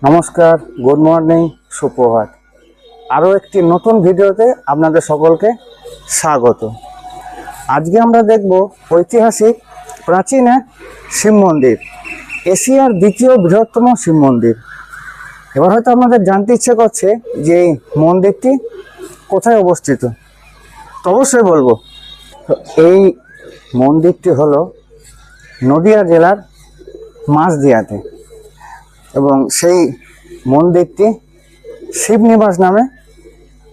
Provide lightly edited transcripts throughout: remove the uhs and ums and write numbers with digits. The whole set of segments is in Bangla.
নমস্কার, গুড মর্নিং, সুপ্রভাত। আরও একটি নতুন ভিডিওতে আপনাদের সকলকে স্বাগত। আজকে আমরা দেখব ঐতিহাসিক প্রাচীন এক শিব মন্দির, এশিয়ার দ্বিতীয় বৃহত্তম শিব মন্দির। এবার হয়তো আপনাদের জানতে ইচ্ছে করছে যে এই মন্দিরটি কোথায় অবস্থিত। তো অবশ্যই বলবো। তো এই মন্দিরটি হলো নদিয়া জেলার মাঝদিয়াতে, এবং সেই মন্দিরটি শিবনিবাস নামে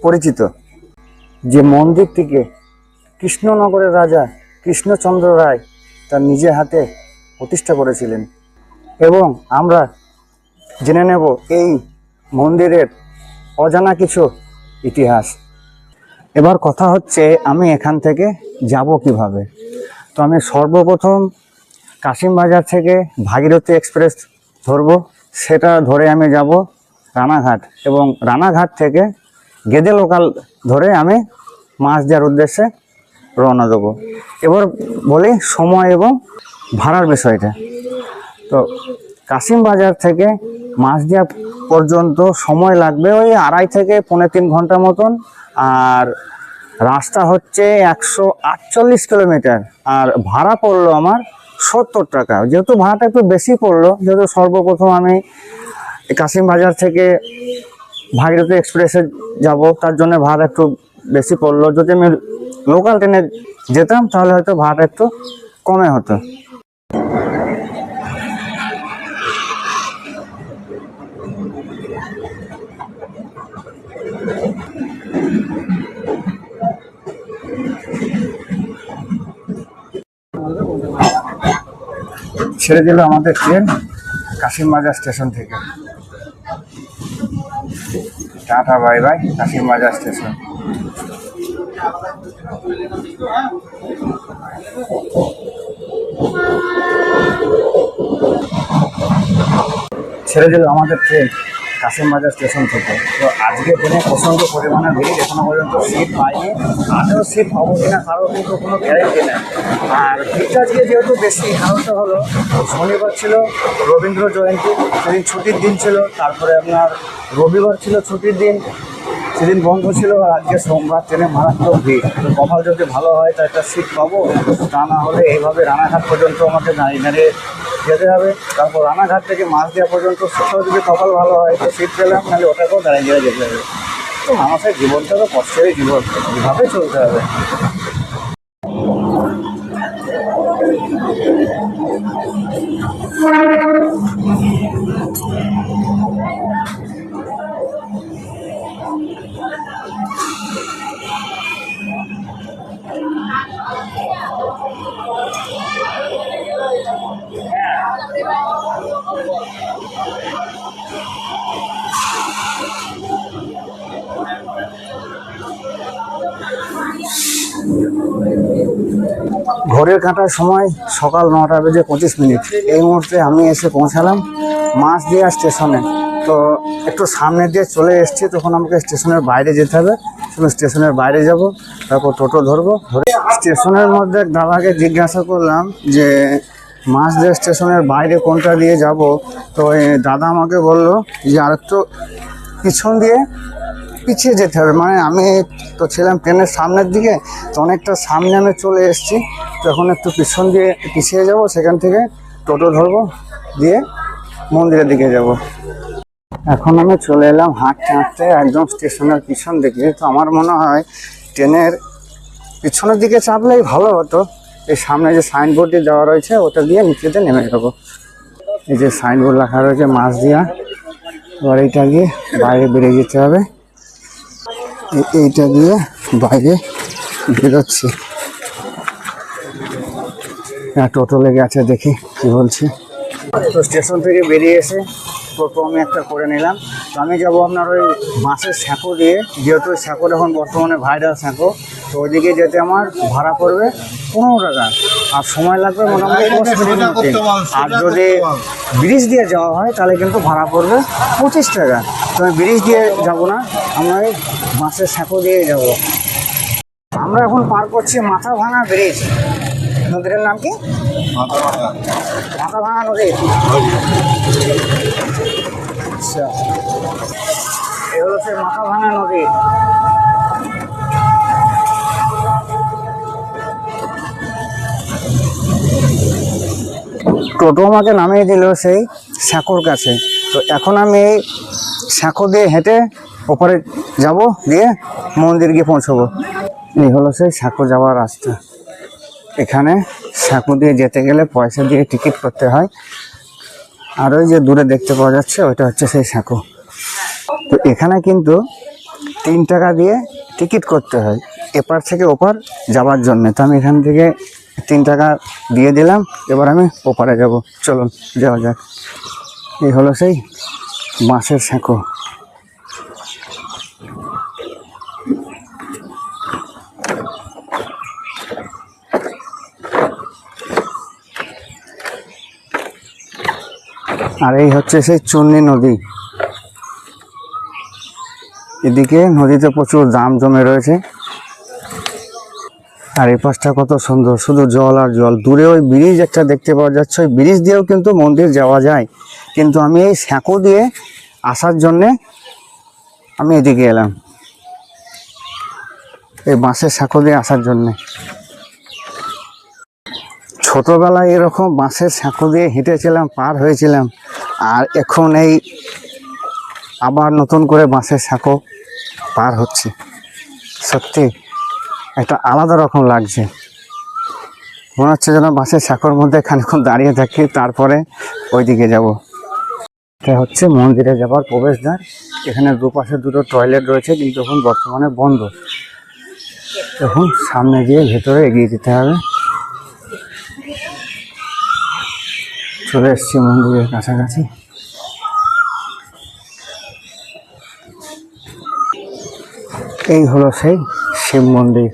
পরিচিত। যে মন্দিরটিকে কৃষ্ণনগরের রাজা কৃষ্ণচন্দ্র রায় তার নিজের হাতে প্রতিষ্ঠা করেছিলেন। এবং আমরা জেনে নেব এই মন্দিরের অজানা কিছু ইতিহাস। এবার কথা হচ্ছে আমি এখান থেকে যাব কিভাবে। তো আমি সর্বপ্রথম কাশিমবাজার থেকে ভাগীরথী এক্সপ্রেস ধরবো, সেটা ধরে আমি যাব রানাঘাট, এবং রানাঘাট থেকে গেদে লোকাল ধরে আমি মাঝদিয়ার উদ্দেশ্যে রওনা দেবো। এবার বলি সময় এবং ভাড়ার বিষয়টা। তো কাশিমবাজার থেকে মাঝদিয়া পর্যন্ত সময় লাগবে ওই 2.5 থেকে 3.5 ঘন্টা মতন, আর রাস্তা হচ্ছে 148 কিলোমিটার, আর ভাড়া পড়লো আমার 70 টাকা। যেহেতু ভাড়াটা একটু বেশি পড়লো, যেহেতু সর্বপ্রথম আমি কাশিমবাজার থেকে ভাগীরথী এক্সপ্রেসে যাব, তার জন্য ভাড়া একটু বেশি পড়লো। যদি আমি লোকাল ট্রেনে যেতাম তাহলে হয়তো ভাড়াটা একটু কমে হতো। ছেড়ে দিল আমাদের ট্রেন কাশিমবাজার স্টেশন থেকে। Tata bye bye Kasimbazar station. ছেড়ে দিল আমাদের ট্রেন কাশিমবাজার স্টেশন থেকে। তো আজকে ট্রেনে প্রচণ্ড পরিমাণে ভিড়, এখনো পর্যন্ত সিট পাইনি। আজও সিট পাবো কিনা কারো কিন্তু কোনো গ্যারেন্টি নেই। আর ভিড়টা আজকে যেহেতু বেশি, কারণটা হলো শনিবার ছিল রবীন্দ্র জয়ন্তী, সেদিন ছুটির দিন ছিল। তারপরে আপনার রবিবার ছিল ছুটির দিন, সেদিন বন্ধ ছিল। আর আজকে সোমবার, ট্রেনে মারাত্মক ভিড়। তো কপাল যদি ভালো হয় তা একটা সিট পাবো, তা না হলে এইভাবে রানাঘাট পর্যন্ত আমাকে দাঁড়িয়ে দাঁড়িয়ে যেতে হবে। তারপর রানাঘাট থেকে মাঝদিয়া পর্যন্ত সেটাও যদি কপাল ভালো হয় তো সিট পেলাম, নাহলে ওটাকেও দাঁড়িয়ে দাঁড়িয়ে যেতে হবে। তো মানুষের জীবনটা তো কষ্টেরই জীবন, এইভাবে চলতে হবে। ঘড়ির কাঁটার সময় সকাল 9:25। এই মুহূর্তে আমি এসে পৌঁছালাম মাঝদিয়া স্টেশনে। তো একটু সামনে দিয়ে চলে এসেছি, তখন আমাকে স্টেশনের বাইরে যেতে হবে। স্টেশনের বাইরে যাব, তারপর টোটো ধরবো। ধরে স্টেশনের মধ্যে দাদাকে জিজ্ঞাসা করলাম যে মাঝদিয়া স্টেশনের বাইরে কোনটা দিয়ে যাব। তো দাদা আমাকে বলল যে আরেকটু পিছন দিয়ে পিছিয়ে যেতে হবে। মানে আমি তো ছিলাম ট্রেনের সামনের দিকে, তো অনেকটা সামনে আমি চলে এসেছি। তো এখন একটু পিছন দিয়ে পিছিয়ে যাব, সেখান থেকে টোটো ধরবো, দিয়ে মন্দিরের দিকে যাব। এখন আমি চলে এলাম হাঁটতে হাঁটতে একদম স্টেশনের পিছন দিকে। তো আমার মনে হয় ট্রেনের পিছনের দিকে চাপলেই ভালো হতো। এই সামনে যে সাইনবোর্ডটি দেওয়া রয়েছে ওটা দিয়ে নিচেতে নেমে যাবো। এই যে সাইনবোর্ড লেখা রয়েছে মাঝদিয়া, এবার এইটা দিয়ে বাইরে বেরিয়ে যেতে হবে। এইটা দিয়ে বাইরে বেরোচ্ছি। হ্যাঁ, টোটো লেগে আছে, দেখি কি বলছে। তো স্টেশন থেকে বেরিয়ে এসে টোটো আমি একটা করে নিলাম। তো আমি যাবো আপনার ওই বাসের স্যাঁকো দিয়ে, যেহেতু স্যাঁকোর এখন বর্তমানে ভাইরাল স্যাঁকো। তো ওইদিকে যেতে আমার ভাড়া পড়বে 15 টাকা, আর সময় লাগবে মোটামুটি 10 মিনিট। আর যদি ব্রিজ দিয়ে যাওয়া হয় তাহলে কিন্তু ভাড়া পড়বে 25 টাকা। তো আমি ব্রিজ দিয়ে যাব না, আমরা ওই বাসের স্যাঁকো দিয়ে যাব। আমরা এখন পার করছি মাথাভাঙা ব্রিজ। নদীর নাম কি? মাথাভাঙা নদী। আচ্ছা, এ হলো সেই মাথা ভাঙা নদী। টোটো আমাকে নামিয়ে দিল সেই সাঁকোর কাছে। তো এখন আমি এই সাঁকো দিয়ে হেঁটে ওপরে যাব, দিয়ে মন্দির গিয়ে পৌঁছবো। এই হলো সেই সাঁকো যাওয়ার রাস্তা। এখানে সাঁকো দিয়ে যেতে গেলে পয়সা দিয়ে টিকিট করতে হয়। আর ওই যে দূরে দেখতে পাওয়া যাচ্ছে ওইটা হচ্ছে সেই সাঁকো। তো এখানে কিন্তু 3 টাকা দিয়ে টিকিট করতে হয় এপার থেকে ওপার যাওয়ার জন্য। তো আমি এখান থেকে 3 টাকা দিয়ে দিলাম, এবার আমি ওপারে যাব। চলুন যাওয়া যাক। এই হলো সেই বাঁশের সাঁকো। আর এই হচ্ছে সেই চুন্নি নদী। এদিকে নদীতে প্রচুর দাম জমে রয়েছে। আর এই পাশটা কত সুন্দর, শুধু জল আর জল। দূরে ওই ব্রিজ একটা দেখতে পাওয়া যাচ্ছে, ওই ব্রিজ দিয়েও কিন্তু মন্দির যাওয়া যায়। কিন্তু আমি এই সাঁকো দিয়ে আসার জন্যে আমি এদিকে এলাম, এই বাঁশের সাঁকো দিয়ে আসার জন্যে। ছোটবেলায় এরকম বাঁশের সাঁকো দিয়ে হেঁটেছিলাম, পার হয়েছিলাম। আর এখন এই আবার নতুন করে বাঁশের সাঁকো পার হচ্ছে। সত্যি একটা আলাদা রকম লাগছে। মনে হচ্ছে যেন বাঁশের সাঁকোর মধ্যে খানিকক্ষণ দাঁড়িয়ে থাকি, তারপরে ওইদিকে যাব। এটা হচ্ছে মন্দিরে যাবার প্রবেশদ্বার। এখানে দুপাশে দুটো টয়লেট রয়েছে, কিন্তু এখন বর্তমানে বন্ধ। এখন সামনে গিয়ে ভেতরে এগিয়ে যেতে হবে। চলে এসছি মন্দিরের কাছাকাছি। এই হলো সেই শিব মন্দির।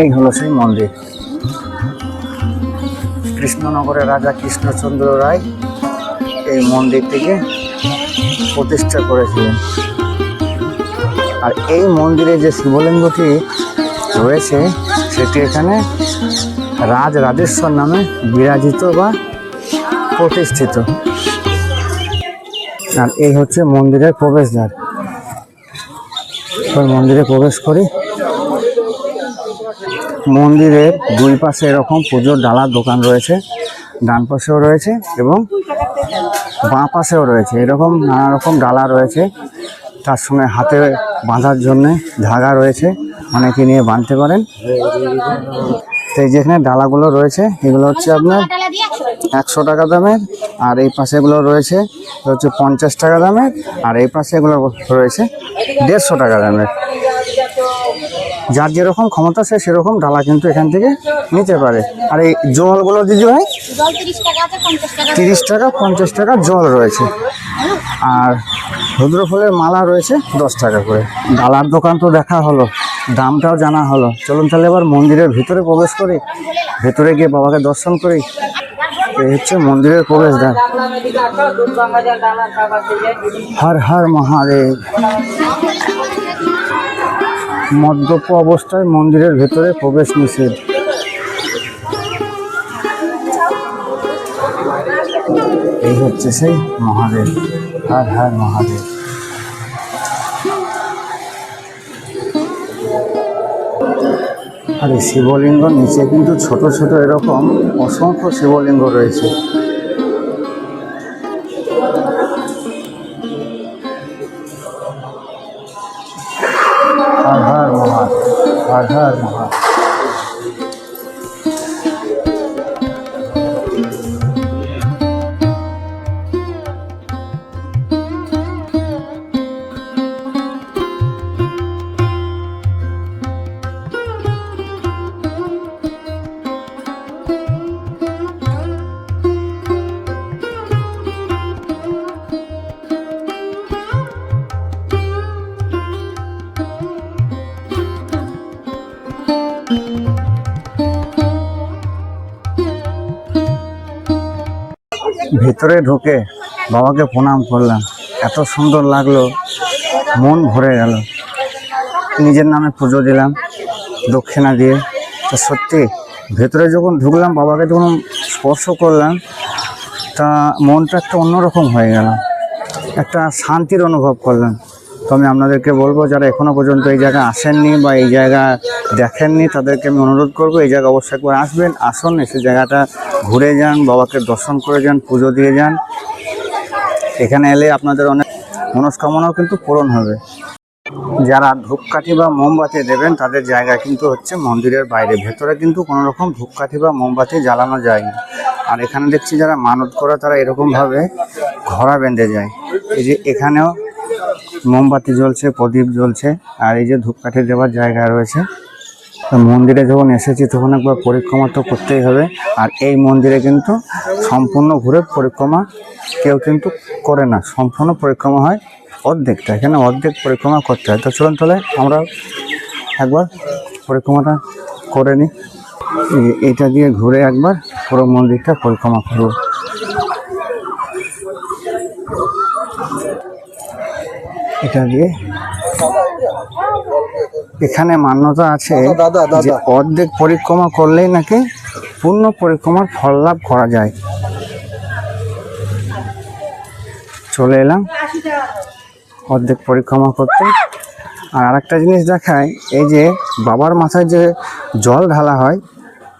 এই হলো সেই মন্দির। কৃষ্ণনগরের রাজা কৃষ্ণচন্দ্র রায় এই মন্দিরটিকে প্রতিষ্ঠা করেছিলেন। আর এই মন্দিরে যে শিবলিঙ্গটি রয়েছে সেটি এখানে রাজরাজেশ্বর নামে বিরাজিত বা প্রতিষ্ঠিত। আর এই হচ্ছে মন্দিরের প্রবেশদ্বার। ওই মন্দিরে প্রবেশ করি। মন্দিরের দুই পাশে এরকম পুজোর ডালার দোকান রয়েছে, ডান পাশেও রয়েছে এবং বাঁ পাশেও রয়েছে। এরকম নানা রকম ডালা রয়েছে। তার সঙ্গে হাতে বাঁধার জন্যে ধাগা রয়েছে, অনেকে নিয়ে বাঁধতে পারেন। তো এই যেখানে ডালাগুলো রয়েছে এগুলো হচ্ছে আপনার 100 টাকা দামের। আর এই পাশে এগুলো রয়েছে হচ্ছে 50 টাকা দামের। আর এই পাশে এগুলো রয়েছে 150 টাকা দামের। যার যেরকম ক্ষমতা সে সেরকম ডালা কিন্তু এখান থেকে নিতে পারে। আর এই জলগুলো দিদি ভাই 30 টাকা 50 টাকা জল রয়েছে। আর রুদ্র ফুলের মালা রয়েছে 10 টাকা করে। ডালার দোকান তো দেখা হলো, দামটাও জানা হলো। চলুন তাহলে এবার মন্দিরের ভিতরে প্রবেশ করি, ভেতরে গিয়ে বাবাকে দর্শন করি। এই হচ্ছে মন্দিরের প্রবেশদ্বার। হর হর মহাদেব। মদ্যপ অবস্থায় মন্দিরের ভেতরে প্রবেশ নিষেধ। এই হচ্ছে সেই মহাদেব। হর হর মহাদেব। আর এই শিবলিঙ্গ নিচে কিন্তু ছোট ছোট এরকম অসংখ্য শিবলিঙ্গ রয়েছে। হর হর মহাদেব, হর হর মহাদেব। ভেতরে ঢুকে বাবাকে প্রণাম করলাম, এত সুন্দর লাগলো, মন ভরে গেল। নিজের নামে পুজো দিলাম দক্ষিণা দিয়ে। তো সত্যি ভেতরে যখন ঢুকলাম, বাবাকে যখন স্পর্শ করলাম, তা মনটা একটা অন্যরকম হয়ে গেল, একটা শান্তির অনুভব করলাম। তো আমি আপনাদেরকে বলবো, যারা এখনও পর্যন্ত এই জায়গায় আসেননি বা এই জায়গা দেখেননি, তাদেরকে আমি অনুরোধ করবো এই জায়গা অবশ্যই একবার আসবেন, আসুন, এসে জায়গাটা ঘুরে যান, বাবাকে দর্শন করে যান, পুজো দিয়ে যান। এখানে এলে আপনাদের অনেক মনস্কামনাও কিন্তু পূরণ হবে। যারা ধূপকাঠি বা মোমবাতি দেবেন তাদের জায়গা কিন্তু হচ্ছে মন্দিরের বাইরে, ভেতরে কিন্তু কোনো রকম ধূপকাঠি বা মোমবাতি জ্বালানো যায় না। আর এখানে দেখছি যারা মানত করে তারা এরকমভাবে ঘোড়া বেঁধে যায়। এই যে এখানেও মোমবাতি জ্বলছে, প্রদীপ জ্বলছে, আর এই যে ধূপকাঠি দেওয়ার জায়গা রয়েছে। তো মন্দিরে যখন এসেছি তখন একবার পরিক্রমা তো করতেই হবে। আর এই মন্দিরে কিন্তু সম্পূর্ণ ঘুরে পরিক্রমা কেউ কিন্তু করে না, সম্পূর্ণ পরিক্রমা হয় অর্ধেকটা, এখানে অর্ধেক পরিক্রমা করতে হয়। তো চলুন তাহলে আমরা একবার পরিক্রমাটা করে নিই। এটা দিয়ে ঘুরে একবার পুরো মন্দিরটা পরিক্রমা করব। এটা দিয়ে এখানে মান্যতা আছে যে অর্ধেক পরিক্রমা করলেই নাকি পূর্ণ পরিক্রমার ফল লাভ করা যায়। চলে এলাম অর্ধেক পরিক্রমা করতে। আর আরেকটা জিনিস দেখায়, এই যে বাবার মাথায় যে জল ঢালা হয়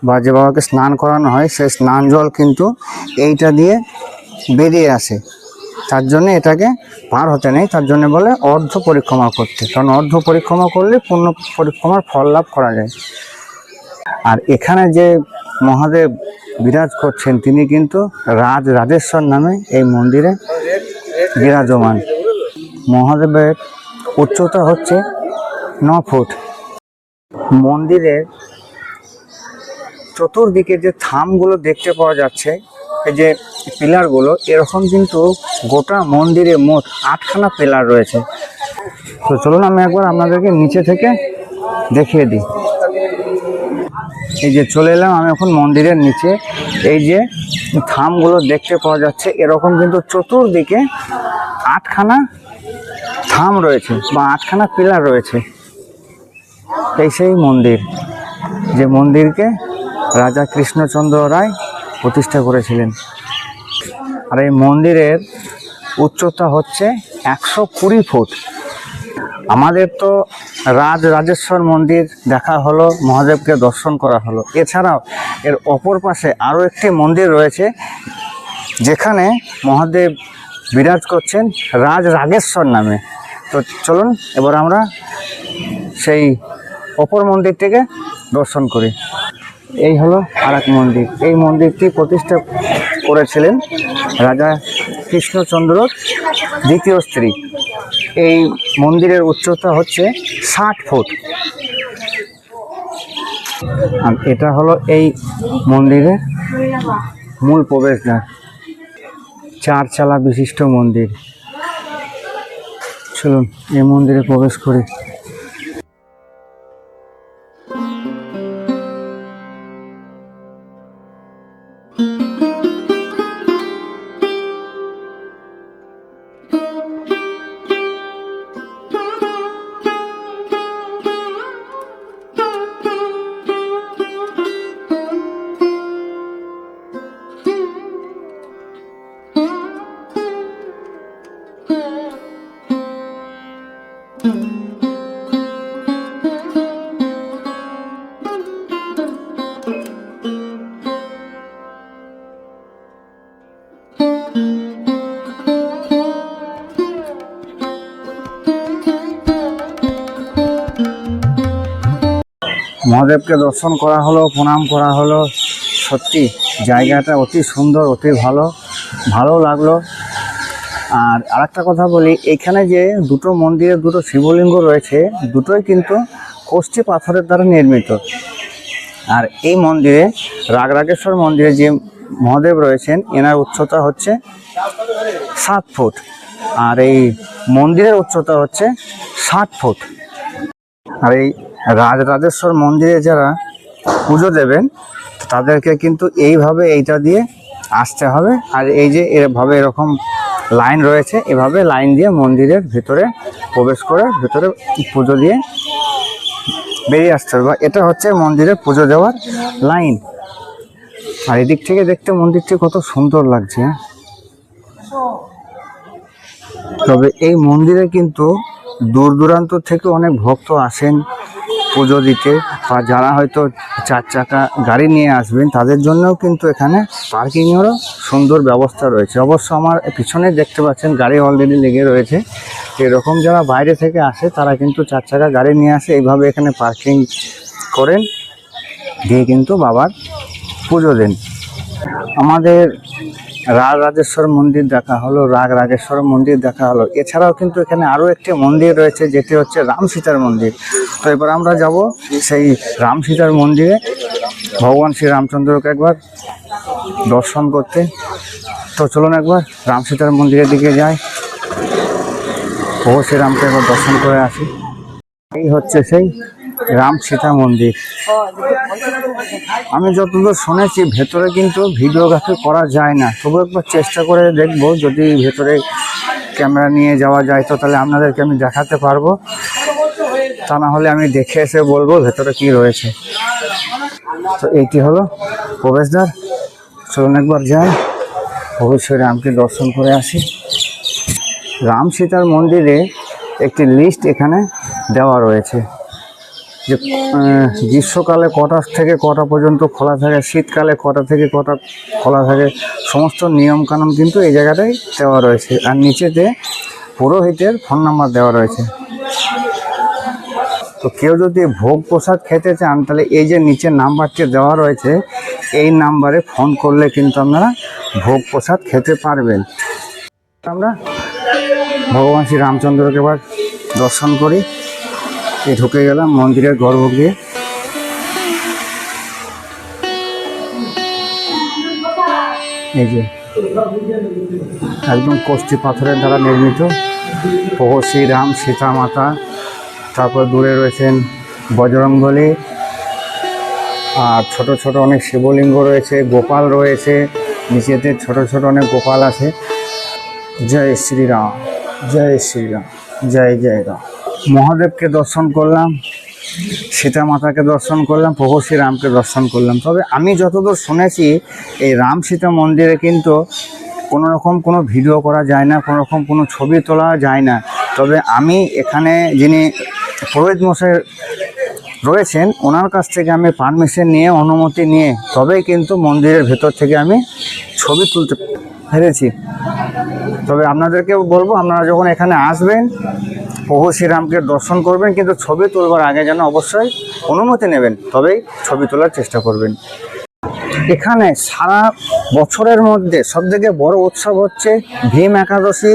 বা যে বাবাকে স্নান করানো হয়, সেই স্নান জল কিন্তু এইটা দিয়ে বেরিয়ে আসে। তার জন্য এটাকে পার হতে নেই, তার জন্য বলে অর্ধ পরিক্রমা করতে, কারণ অর্ধ পরিক্রমা করলে পূর্ণ পরিক্রমার ফল লাভ করা যায়। আর এখানে যে মহাদেব বিরাজ করছেন তিনি কিন্তু রাজেশ্বর নামে এই মন্দিরে বিরাজমান। মহাদেবের উচ্চতা হচ্ছে 9 ফুট। মন্দিরের চতুর্দিকে যে থামগুলো দেখতে পাওয়া যাচ্ছে, এই যে পিলারগুলো, এরকম কিন্তু গোটা মন্দিরে মোট 8খানা পিলার রয়েছে। তো চলুন আমি একবার আপনাদেরকে নিচে থেকে দেখিয়ে দিই। এই যে চলে এলাম আমি এখন মন্দিরের নিচে। এই যে থামগুলো দেখতে পাওয়া যাচ্ছে, এরকম কিন্তু চতুর্দিকে 8খানা থাম রয়েছে বা 8খানা পিলার রয়েছে। এই সেই মন্দির, যে মন্দিরকে রাজা কৃষ্ণচন্দ্র রায় প্রতিষ্ঠা করেছিলেন। আর এই মন্দিরের উচ্চতা হচ্ছে 120 ফুট। আমাদের তো রাজেশ্বর মন্দির দেখা হলো, মহাদেবকে দর্শন করা হলো। এছাড়াও এর অপর পাশে আরও একটি মন্দির রয়েছে যেখানে মহাদেব বিরাজ করছেন রাজেশ্বর নামে। তো চলুন এবার আমরা সেই অপর মন্দিরটিকে দর্শন করি। এই হলো আরেক মন্দির। এই মন্দিরটি প্রতিষ্ঠা করেছিলেন রাজা কৃষ্ণচন্দ্র দ্বিতীয় স্ত্রী। এই মন্দিরের উচ্চতা হচ্ছে 60 ফুট। আর এটা হলো এই মন্দিরের মূল প্রবেশদ্বার, 4 চালা বিশিষ্ট মন্দির। চলুন এই মন্দিরে প্রবেশ করি। মহাদেবকে দর্শন করা হলো, প্রণাম করা হলো। সত্যি জায়গাটা অতি সুন্দর, অতি ভালো লাগলো। আর আরেকটা কথা বলি, এখানে যে দুটো মন্দিরে দুটো শিবলিঙ্গ রয়েছে, দুটোই কিন্তু কষ্টি পাথরের দ্বারা নির্মিত। আর এই মন্দিরে রাজেশ্বর মন্দিরে যে মহাদেব রয়েছেন, এনার উচ্চতা হচ্ছে 7 ফুট। আর এই মন্দিরের উচ্চতা হচ্ছে 60 ফুট। আর এই রাজেশ্বর মন্দিরে যারা পুজো দেবেন তাদেরকে কিন্তু এইভাবে এইটা দিয়ে আসতে হবে। আর এই যে এভাবে এরকম লাইন রয়েছে, এভাবে লাইন দিয়ে মন্দিরের ভিতরে প্রবেশ করে ভিতরে পুজো দিয়ে বেরিয়ে আসতে হবে। এটা হচ্ছে মন্দিরে পুজো দেওয়ার লাইন। আর এদিক থেকে দেখতে মন্দিরটি কত সুন্দর লাগছে। তবে এই মন্দিরে কিন্তু দূর দূরান্ত থেকে অনেক ভক্ত আসেন পুজো দিতে, বা যারা হয়তো 4 চাকা গাড়ি নিয়ে আসবেন তাদের জন্যও কিন্তু এখানে পার্কিংয়েরও সুন্দর ব্যবস্থা রয়েছে। অবশ্য আমার পিছনে দেখতে পাচ্ছেন গাড়ি অলরেডি লেগে রয়েছে। এরকম যারা বাইরে থেকে আসে তারা কিন্তু 4 চাকা গাড়ি নিয়ে আসে, এইভাবে এখানে পার্কিং করেন, দিয়ে কিন্তু বাবার পুজো দেন। আমাদের রাজরাজেশ্বর মন্দির দেখা হলো, রাগেশ্বর মন্দির দেখা হলো। এছাড়াও কিন্তু এখানে আরও একটি মন্দির রয়েছে, যেটি হচ্ছে রাম সীতার মন্দির। তো এবার আমরা যাব সেই রাম সীতার মন্দিরে, ভগবান শ্রী রামচন্দ্রকে একবার দর্শন করতে। তো চলুন একবার রাম সীতার মন্দিরের দিকে যাই, প্রভু শ্রীরামকে একবার দর্শন করে আসি। এই হচ্ছে সেই রাম সীতা মন্দির। আমি যতদূর শুনেছি ভেতরে কিন্তু ভিডিওগ্রাফি করা যায় না, তবু একবার চেষ্টা করে দেখবো, যদি ভেতরে ক্যামেরা নিয়ে যাওয়া যায় তো তাহলে আপনাদেরকে আমি দেখাতে পারবো, তা না হলে আমি দেখে এসে বলবো ভেতরে কি রয়েছে। তো এইটি হলো প্রবেশদ্বার। চলুন একবার যাই, প্রভু শ্রীরামকে দর্শন করে আসি। রাম সীতার মন্দিরে একটি লিস্ট এখানে দেওয়া রয়েছে, যে গ্রীষ্মকালে কটা থেকে কটা পর্যন্ত খোলা থাকে, শীতকালে কটা থেকে কটা খোলা থাকে, সমস্ত নিয়মকানুন কিন্তু এই জায়গাটায় দেওয়া রয়েছে। আর নিচেতে পুরোহিতের ফোন নাম্বার দেওয়া রয়েছে। তো কেউ যদি ভোগ প্রসাদ খেতে চান তাহলে এই যে নিচে নাম্বারটি দেওয়া রয়েছে, এই নাম্বারে ফোন করলে কিন্তু আপনারা ভোগ প্রসাদ খেতে পারবেন। আমরা ভগবান শ্রী রামচন্দ্রকে এবার দর্শন করি। এই ঢুকে গেলাম মন্দিরের গর্ভগৃহে। এই যে একদম কষ্টি পাথরের দ্বারা নির্মিত প্রভু শ্রীরাম, সীতা মাতা, তারপর দূরে রয়েছেন বজরংবলী, আর ছোট ছোট অনেক শিবলিঙ্গ রয়েছে, গোপাল রয়েছে, নিচেতে ছোট ছোট অনেক গোপাল আছে। জয় শ্রীরাম, জয় শ্রীরাম, জয় জয় রাম। মহাদেবকে দর্শন করলাম, সীতা মাতাকে দর্শন করলাম, প্রভু শ্রীরামকে দর্শন করলাম। তবে আমি যতদূর শুনেছি এই রাম সীতা মন্দিরে কিন্তু কোনো রকম কোনো ভিডিও করা যায় না, কোনো রকম কোনো ছবি তোলা যায় না। তবে আমি এখানে যিনি পুরোহিত মশাই রয়েছেন ওনার কাছ থেকে আমি পারমিশন নিয়ে, অনুমতি নিয়ে তবেই কিন্তু মন্দিরের ভেতর থেকে আমি ছবি তুলতে পেরেছি। তবে আপনাদেরকেও বলবো, আপনারা যখন এখানে আসবেন প্রভু শ্রীরামকে দর্শন করবেন, কিন্তু ছবি তোলবার আগে যেন অবশ্যই অনুমতি নেবেন, তবেই ছবি তোলার চেষ্টা করবেন। এখানে সারা বছরের মধ্যে সবথেকে বড় উৎসব হচ্ছে ভীম একাদশী,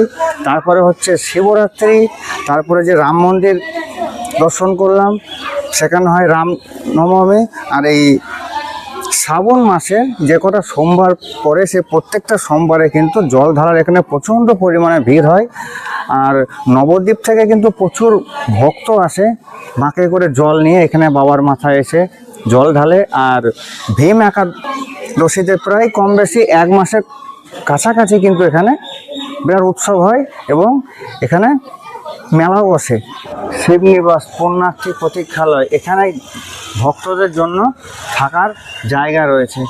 তারপরে হচ্ছে শিবরাত্রি, তারপরে যে রাম মন্দির দর্শন করলাম সেখানে হয় রাম নবমী। আর এই শ্রাবণ মাসে যে কটা সোমবার পরে সে প্রত্যেকটা সোমবারে কিন্তু জল ঢালার এখানে প্রচণ্ড পরিমাণে ভিড় হয়। আর নবদ্বীপ থেকে কিন্তু প্রচুর ভক্ত আসে বাঁকে করে জল নিয়ে এখানে বাবার মাথায় এসে জল ঢালে। আর ভীম একাদশীতে প্রায় কম বেশি 1 মাসের কাছাকাছি কিন্তু এখানে বিরাট উৎসব হয় এবং এখানে মেলাও বসে। শিবনিবাস পুণ্যার্থী প্রতীক্ষালয়, এখানে ভক্তদের জন্য থাকার জায়গা রয়েছে।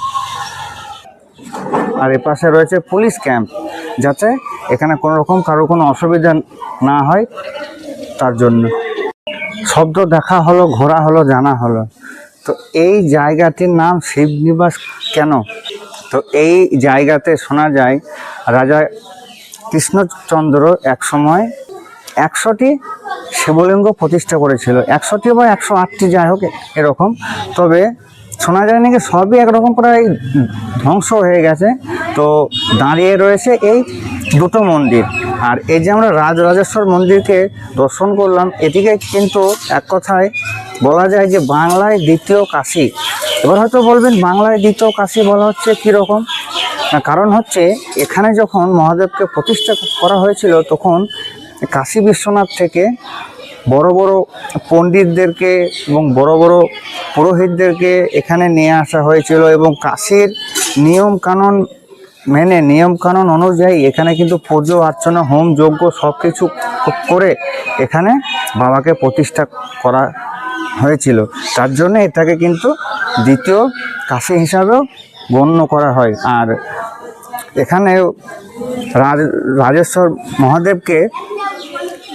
আর এপাশে রয়েছে পুলিশ ক্যাম্প, যাতে এখানে কোনো রকম কারো কোনো অসুবিধা না হয় তার জন্য। শব্দ দেখা হলো, ঘোরা হলো, জানা হলো। তো এই জায়গাটির নাম শিবনিবাস কেন? তো এই জায়গাতে শোনা যায় রাজা কৃষ্ণচন্দ্র এক সময় 100টি শিবলিঙ্গ প্রতিষ্ঠা করেছিল, 100টি বা 108টি যাই হোক এরকম। তবে শোনা যায় নাকি সবই একরকম প্রায় ধ্বংস হয়ে গেছে। তো দাঁড়িয়ে রয়েছে এই দুটো মন্দির। আর এই যে আমরা রাজরাজেশ্বর মন্দিরকে দর্শন করলাম, এটিকে কিন্তু এক কথায় বলা যায় যে বাংলায় দ্বিতীয় কাশী। এবার হয়তো বলবেন বাংলায় দ্বিতীয় কাশী বলা হচ্ছে কীরকম? কারণ হচ্ছে এখানে যখন মহাদেবকে প্রতিষ্ঠা করা হয়েছিল তখন কাশী বিশ্বনাথ থেকে বড় বড় পণ্ডিতদেরকে এবং বড় বড় পুরোহিতদেরকে এখানে নিয়ে আসা হয়েছিল এবং কাশীর নিয়মকানুন মেনে, নিয়মকানুন অনুযায়ী এখানে কিন্তু পুজো অর্চনা, হোম যজ্ঞ সব কিছু করে এখানে বাবাকে প্রতিষ্ঠা করা হয়েছিল, তার জন্য এটাকে কিন্তু দ্বিতীয় কাশী হিসাবেও গণ্য করা হয়। আর এখানে রাজেশ্বর মহাদেবকে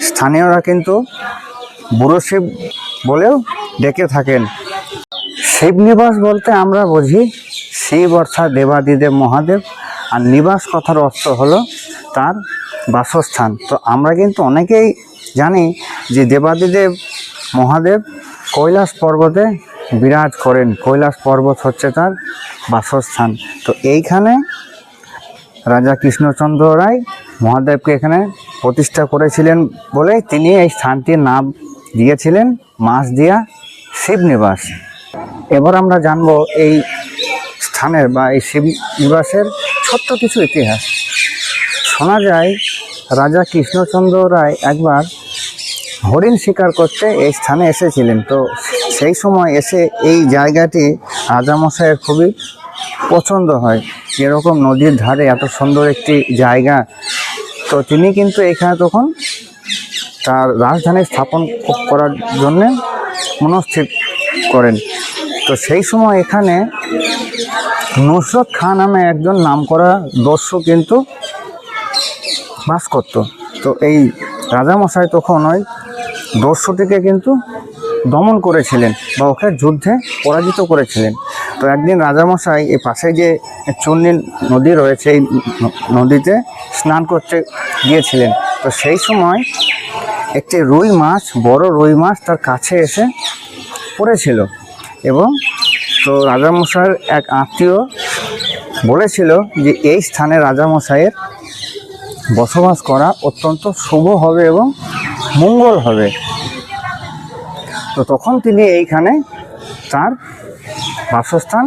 স্থানীয়রা কিন্তু বুড়ো শিব বলেও ডেকে থাকেন। শিবনিবাস বলতে আমরা বুঝি শিব অর্থাৎ দেবাদিদেব মহাদেব, আর নিবাস কথার অর্থ হলো তার বাসস্থান। তো আমরা কিন্তু অনেকেই জানি যে দেবাদিদেব মহাদেব কৈলাস পর্বতে বিরাজ করেন, কৈলাস পর্বত হচ্ছে তার বাসস্থান। তো এইখানে রাজা কৃষ্ণচন্দ্র রায় মহাদেবকে এখানে প্রতিষ্ঠা করেছিলেন বলে তিনি এই স্থানটির নাম দিয়েছিলেন মাসদিয়া শিবনিবাস। এবার আমরা জানবো এই স্থানের বা এই শিবনিবাসের ছোট্ট কিছু ইতিহাস। শোনা যায় রাজা কৃষ্ণচন্দ্র রায় একবার হরিণ শিকার করতে এই স্থানে এসেছিলেন। তো সেই সময় এসে এই জায়গাটি রাজামশাইয়ের খুবই পছন্দ হয়, এরকম নদীর ধারে এত সুন্দর একটি জায়গা। তো তিনি কিন্তু এখানে তখন তার রাজধানী স্থাপন করার জন্যে মনস্থির করেন। তো সেই সময় এখানে নুসরত খাঁ নামে একজন নামকরা দস্যু কিন্তু বাস করত। তো এই রাজামশাই তখন ওই দস্যুটিকে কিন্তু দমন করেছিলেন বা ওকে যুদ্ধে পরাজিত করেছিলেন। তো একদিন রাজামশাই এই পাশে যে চূর্ণী নদী রয়েছে এই নদীতে স্নান করতে গিয়েছিলেন। তো সেই সময় একটি রুই মাছ, বড় রুই মাছ তার কাছে এসে পড়েছিল, এবং তো রাজামশাইয়ের এক আত্মীয় বলেছিল যে এই স্থানে রাজামশাইয়ের বসবাস করা অত্যন্ত শুভ হবে এবং মঙ্গল হবে। তো তখন তিনি এইখানে তার বাসস্থান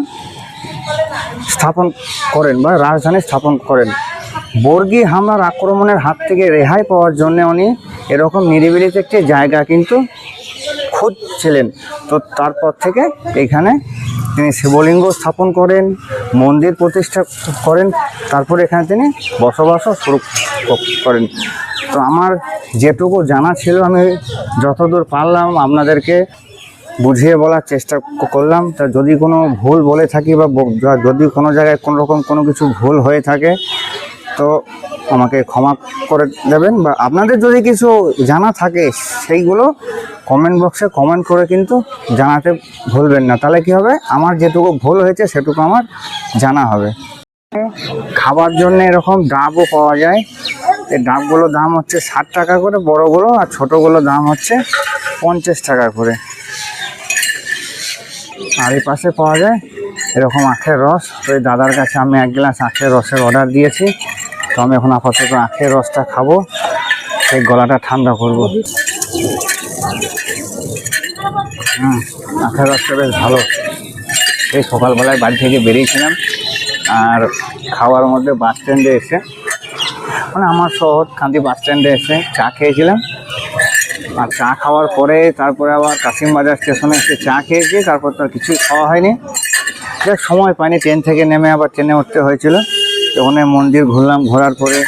স্থাপন করেন বা রাজধানী স্থাপন করেন। বর্গী হামলার আক্রমণের হাত থেকে রেহাই পাওয়ার জন্য উনি এরকম নিরিবিলিতে একটি জায়গা কিন্তু খুঁজছিলেন। তো তারপর থেকে এইখানে তিনি শিবলিঙ্গ স্থাপন করেন, মন্দির প্রতিষ্ঠা করেন, তারপরে এখানে তিনি বসবাসও শুরু করেন। তো আমার যেটুকু জানা ছিল আমি যতদূর পারলাম আপনাদেরকে বুঝিয়ে বলার চেষ্টা করলাম। তা যদি কোনো ভুল বলে থাকি বা যদি কোনো জায়গায় কোনো রকম কোনো কিছু ভুল হয়ে থাকে তো আমাকে ক্ষমা করে দেবেন, বা আপনাদের যদি কিছু জানা থাকে সেইগুলো কমেন্ট বক্সে কমেন্ট করে কিন্তু জানাতে ভুলবেন না। তাহলে কি হবে, আমার যেটুকু ভুল হয়েছে সেটুকু আমার জানা হবে। খাবার জন্য এরকম ডাবও পাওয়া যায়। এই ডাবগুলোর দাম হচ্ছে 60 টাকা করে বড়গুলো, আর ছোটোগুলোর দাম হচ্ছে 50 টাকা করে। আর এই পাশে পাওয়া যায় এরকম আখের রস। তো এই দাদার কাছে আমি 1 গ্লাস আখের রসের অর্ডার দিয়েছি। তো আমি এখন আপাতত আখের রসটা খাবো, সেই গলাটা ঠান্ডা করবো। আখের রসটা বেশ ভালো। এই সকালবেলায় বাড়ি থেকে বেরিয়েছিলাম, আর খাওয়ার মধ্যে বাস স্ট্যান্ডে এসে মানে আমার শহর কান্দি বাস স্ট্যান্ডে এসে চা খেয়েছিলাম। আর চা খাওয়ার পরে তারপরে আবার কাশিমবাজার স্টেশনে এসে চা খেয়েছি, তারপর তো আর কিছুই খাওয়া হয়নি। যাক সময় পাইনি, ট্রেন থেকে নেমে আবার ট্রেনে উঠতে হয়েছিল। ওখানে মন্দির ঘুরলাম, ঘোরার পরে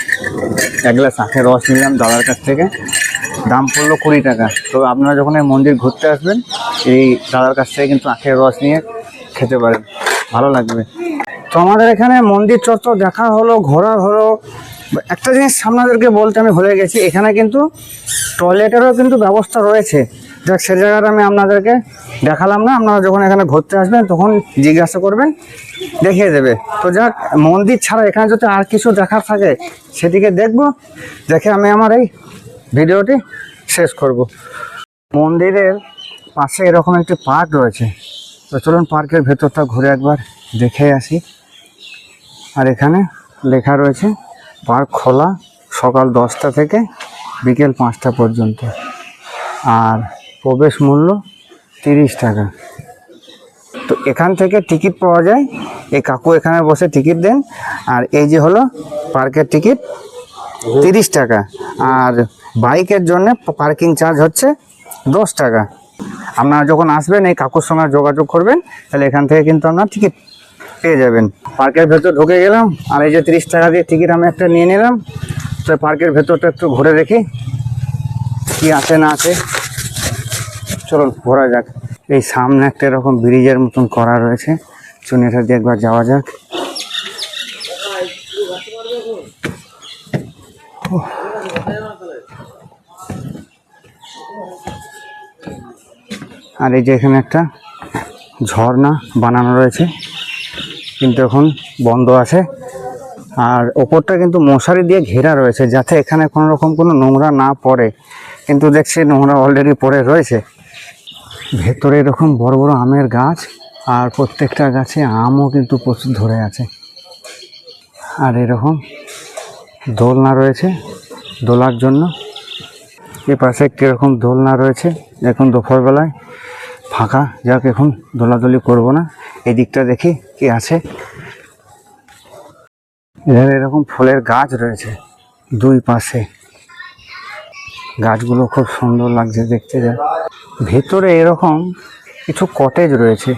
1 গ্লাস আখের রস নিলাম দাদার কাছ থেকে, দাম পড়লো 20 টাকা। তো আপনারা যখন এই মন্দির ঘুরতে আসবেন এই দাদার কাছ থেকে কিন্তু আখের রস নিয়ে খেতে পারেন, ভালো লাগবে। তো আমাদের এখানে মন্দির চত্বর দেখা হলো, ঘোরা হলো। একটা জিনিস আপনাদেরকে বলতে আমি ভুলে গেছি, এখানে কিন্তু টয়লেটেরও কিন্তু ব্যবস্থা রয়েছে। যাক সে জায়গাটা আমি আপনাদেরকে দেখালাম না, আপনারা যখন এখানে ঘুরতে আসবেন তখন জিজ্ঞাসা করবেন, দেখিয়ে দেবে। তো যাক, মন্দির ছাড়া এখানে যদি আর কিছু দেখার থাকে সেদিকে দেখব, দেখে আমি আমার এই ভিডিওটি শেষ করব। মন্দিরের পাশে এরকম একটি পার্ক রয়েছে। তো চলুন পার্কের ভেতরটা ঘুরে একবার দেখে আসি। আর এখানে লেখা রয়েছে পার্ক খোলা সকাল 10টা থেকে বিকেল 5টা পর্যন্ত, আর প্রবেশ মূল্য 30 টাকা। তো এখান থেকে টিকিট পাওয়া যায়, এই কাকু এখানে বসে টিকিট দেন। আর এই যে হলো পার্কের টিকিট 30 টাকা, আর বাইকের জন্য পার্কিং চার্জ হচ্ছে 10 টাকা। আপনারা যখন আসবেন এই কাকুর সঙ্গে যোগাযোগ করবেন, তাহলে এখান থেকে কিন্তু আপনার টিকিট পেয়ে যাবেন। পার্কের ভেতর ঢুকে গেলাম, আর এই যে 30 টাকা দিয়ে টিকিট আমি একটা নিয়ে নিলাম। তো পার্কের ভেতরটা একটু ঘুরে দেখি কি আছে না আছে, চলুন ঘোরা যাক। এই সামনে একটা এরকম ব্রিজের মতন করা রয়েছে, চলুন এটা দিয়ে একবার যাওয়া যাক। আর এই যে এখানে একটা ঝর্ণা বানানো রয়েছে, কিন্তু এখন বন্ধ আছে। আর ওপরটা কিন্তু মশারি দিয়ে ঘেরা রয়েছে, যাতে এখানে কোনো রকম কোনো নোংরা না পড়ে, কিন্তু দেখছি নোংরা অলরেডি পড়ে রয়েছে। ভেতরে এরকম বড় বড় আমের গাছ, আর প্রত্যেকটা গাছে আমও কিন্তু প্রচুর ধরে আছে। আর এরকম দোলনা রয়েছে দোলার জন্য। এ পাশে একটি এরকম দোলনা রয়েছে, এখন দুপুরবেলায় ফাঁকা, যাক এখন দোলাদলি করব না। এই দিকটা দেখি কি আছে। এখানে এরকম ফুলের গাছ রয়েছে দুই পাশে, গাছগুলো খুব সুন্দর লাগছে দেখতে। যায় ভেতরে এরকম কিছু কটেজ রয়েছে,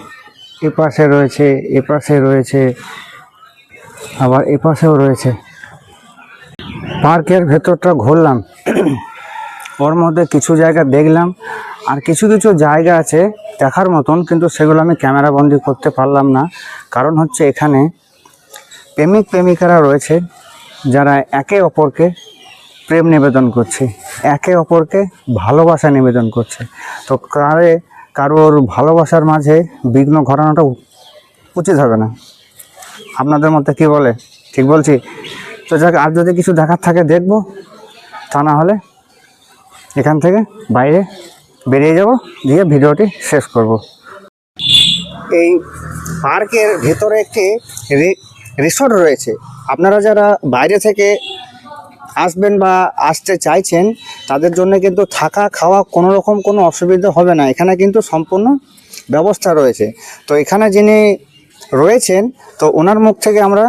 এ পাশে রয়েছে, এ পাশে রয়েছে, আবার এ পাশেও রয়েছে। পার্কের ভেতরটা ঘুরলাম, ওর মধ্যে কিছু জায়গা দেখলাম, আর কিছু কিছু জায়গা আছে দেখার মতন, কিন্তু সেগুলো আমি ক্যামেরা বন্দি করতে পারলাম না। কারণ হচ্ছে এখানে প্রেমিক প্রেমিকারা রয়েছে, যারা একে অপরকে প্রেম নিবেদন করছে, একে অপরকে ভালোবাসা নিবেদন করছে। তো কারোর ভালোবাসার মাঝে বিঘ্ন ঘটানোটা উচিত হবে না। আপনাদের মতে কি বলে? ঠিক বলছি তো? যাক, আর যদি কিছু দেখার থাকে দেখবো, তা না হলে এখান থেকে বাইরে বেরিয়ে যাব, দিয়ে ভিডিওটি শেষ করব। এই পার্কের ভেতরে একটি রিসর্ট রয়েছে। আপনারা যারা বাইরে থেকে আসবেন বা আসতে চাইছেন, তাদের জন্য কিন্তু থাকা খাওয়া কোনো রকম কোনো অসুবিধা হবে না। এখানে কিন্তু সম্পূর্ণ ব্যবস্থা রয়েছে। তো এখানে যিনি রয়েছেন, তো ওনার মুখ থেকে আমরা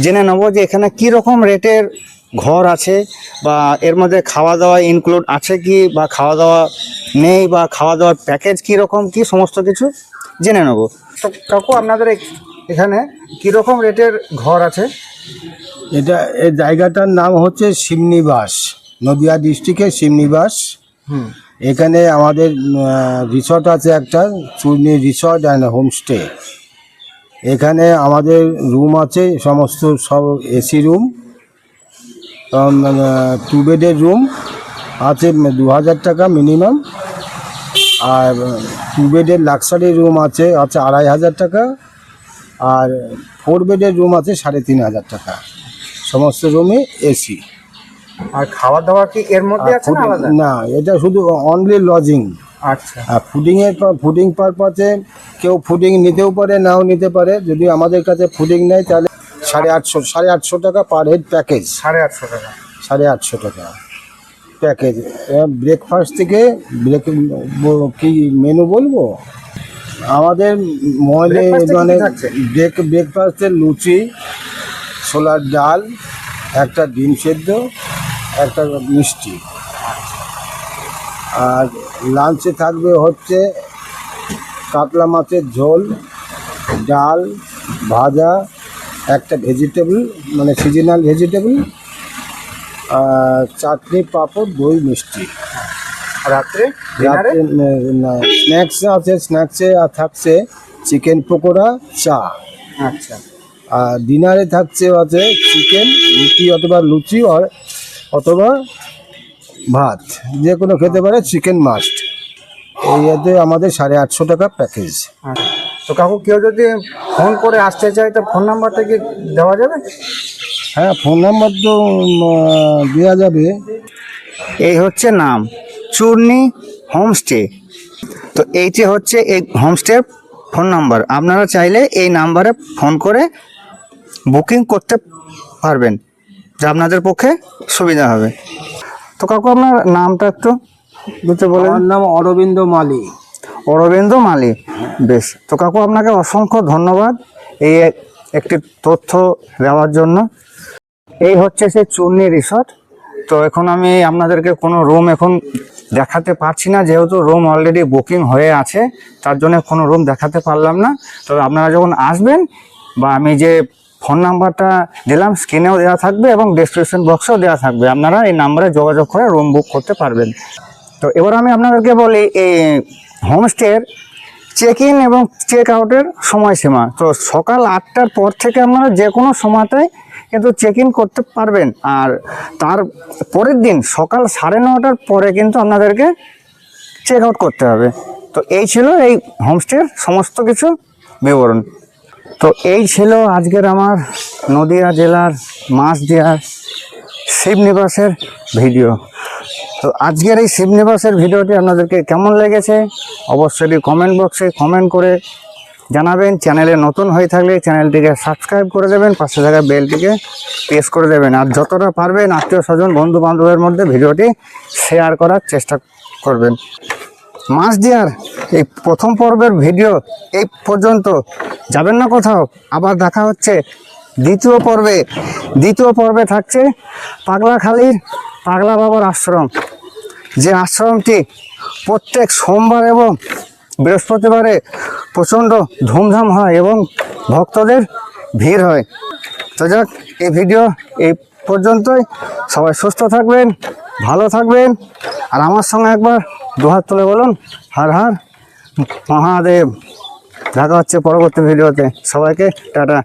জেনে নেব যে এখানে কী রকম রেটের ঘর আছে, বা এর মধ্যে খাওয়া দাওয়া ইনক্লুড আছে কি, বা খাওয়া দাওয়া নেই, বা খাওয়া দাওয়ার প্যাকেজ কীরকম কী, সমস্ত কিছু জেনে নেব। তো কাকু, আপনাদের এখানে কীরকম রেটের ঘর আছে? এই জায়গাটার নাম হচ্ছে শিমনিবাস, নদিয়া ডিস্ট্রিক্টের শিমনিবাস। এখানে আমাদের রিসর্ট আছে একটা, চূর্ণী রিসর্ট অ্যান্ড হোমস্টে। এখানে আমাদের রুম আছে, সমস্ত সব এসি রুম, 2 বেডের রুম আছে 2000 টাকা মিনিমাম। আর 2 বেডের লাক্সারি রুম আছে 2500 টাকা। আর 4 বেডের রুম আছে 3500 টাকা। সমস্ত রুমই এসি। আর খাওয়া দাওয়া কি এর মধ্যে আছে না আলাদা? না, এটা শুধু অনলি লজিং। আচ্ছা। আর ফুডিং পারপাসে কেউ ফুডিং নিতেও পারে, নাও নিতে পারে। যদি আমাদের কাছে ফুডিং নেয় তাহলে 850 টাকা পার হেড প্যাকেজ। 850 টাকা? 850 টাকা প্যাকেজ। ব্রেকফাস্ট থেকে কি মেনু বলবো? আমাদের মলে মানে ব্রেকফাস্টে লুচি, ছোলার ডাল, একটা ডিম সেদ্ধ, একটা মিষ্টি। আর লাঞ্চে থাকবে হচ্ছে কাতলা মাছের ঝোল, ডাল, ভাজা, একটা ভেজিটেবল মানে সিজনাল ভেজিটেবল, চাটনি, পাঁপড়, দই, মিষ্টি। রাত্রে স্ন্যাক্স আছে, স্ন্যাক্সে আর থাকছে চিকেন পকোড়া, চা। আচ্ছা। আর ডিনারে থাকছে আছে চিকেন, রুটি অথবা লুচি অথবা ভাত, যে কোনো খেতে পারে, চিকেন মাস্ট। এই এতে আমাদের 850 টাকা প্যাকেজ। তো কাকু, কেউ যদি ফোন করে আসতে চায়, তো ফোন নাম্বারটা কি দেওয়া যাবে? হ্যাঁ, ফোন নাম্বার তো দেওয়া যাবে। এই হচ্ছে নাম, চূর্ণী হোমস্টে। তো এইটি হচ্ছে এই হোমস্টের ফোন নাম্বার। আপনারা চাইলে এই নাম্বারে ফোন করে বুকিং করতে পারবেন, যা আপনাদের পক্ষে সুবিধা হবে। তো কাকু, আপনার নামটা একটু বলে? আমার নাম অরবিন্দ মালি। অরবিন্দ মালি, বেশ। তো কাকু, আপনাকে অসংখ্য ধন্যবাদ এই একটি তথ্য দেওয়ার জন্য। এই হচ্ছে সেই চূর্ণী রিসর্ট। তো এখন আমি আপনাদেরকে কোনো রুম এখন দেখাতে পারছি না, যেহেতু রুম অলরেডি বুকিং হয়ে আছে, তার জন্য কোনো রুম দেখাতে পারলাম না। তবে আপনারা যখন আসবেন, বা আমি যে ফোন নাম্বারটা দিলাম স্ক্রিনেও দেওয়া থাকবে এবং ডেসক্রিপশন বক্সেও দেওয়া থাকবে, আপনারা এই নাম্বারে যোগাযোগ করে রুম বুক করতে পারবেন। তো এবার আমি আপনাদেরকে বলি, এই হোমস্টের চেক ইন এবং চেক আউটের সময়সীমা। তো সকাল 8টার পর থেকে আপনারা যে কোনো সময়তেই কিন্তু চেক ইন করতে পারবেন, আর তার পরের দিন সকাল 9:30টার পরে কিন্তু আপনাদেরকে চেক আউট করতে হবে। তো এই ছিল এই হোমস্টের সমস্ত কিছু বিবরণ। তো এই ছিল আজকের আমার নদিয়া জেলার মাছদিয়ার শিবনিবাসের ভিডিও। তো আজকের এই শিবনিবাসের ভিডিওটি আপনাদেরকে কেমন লেগেছে অবশ্যই কমেন্ট বক্সে কমেন্ট করে জানাবেন। চ্যানেলে নতুন হয়ে থাকলে চ্যানেলটিকে সাবস্ক্রাইব করে দেবেন, পাশে থাকা বেলটিকে প্রেস করে দেবেন, আর যতটা পারবেন আত্মীয় স্বজন বন্ধু বান্ধবের মধ্যে ভিডিওটি শেয়ার করার চেষ্টা করবেন। মাছদিয়ার এই প্রথম পর্বের ভিডিও এই পর্যন্ত, যাবেন না কোথাও, আবার দেখা হচ্ছে দ্বিতীয় পর্বে। দ্বিতীয় পর্বে থাকছে পাগলাখালীর পাগলা বাবার আশ্রম, যে আশ্রমটি প্রত্যেক সোমবার এবং বৃহস্পতিবারে প্রচণ্ড ধুমধাম হয় এবং ভক্তদের ভিড় হয়। তো যাক, এই ভিডিও এই পর্যন্তই। সবাই সুস্থ থাকবেন, ভালো থাকবেন, আর আমার সঙ্গে একবার দুহাত তুলে বলুন হর হর মহাদেব। দেখা হচ্ছে পরবর্তী ভিডিওতে। সবাইকে টাটা।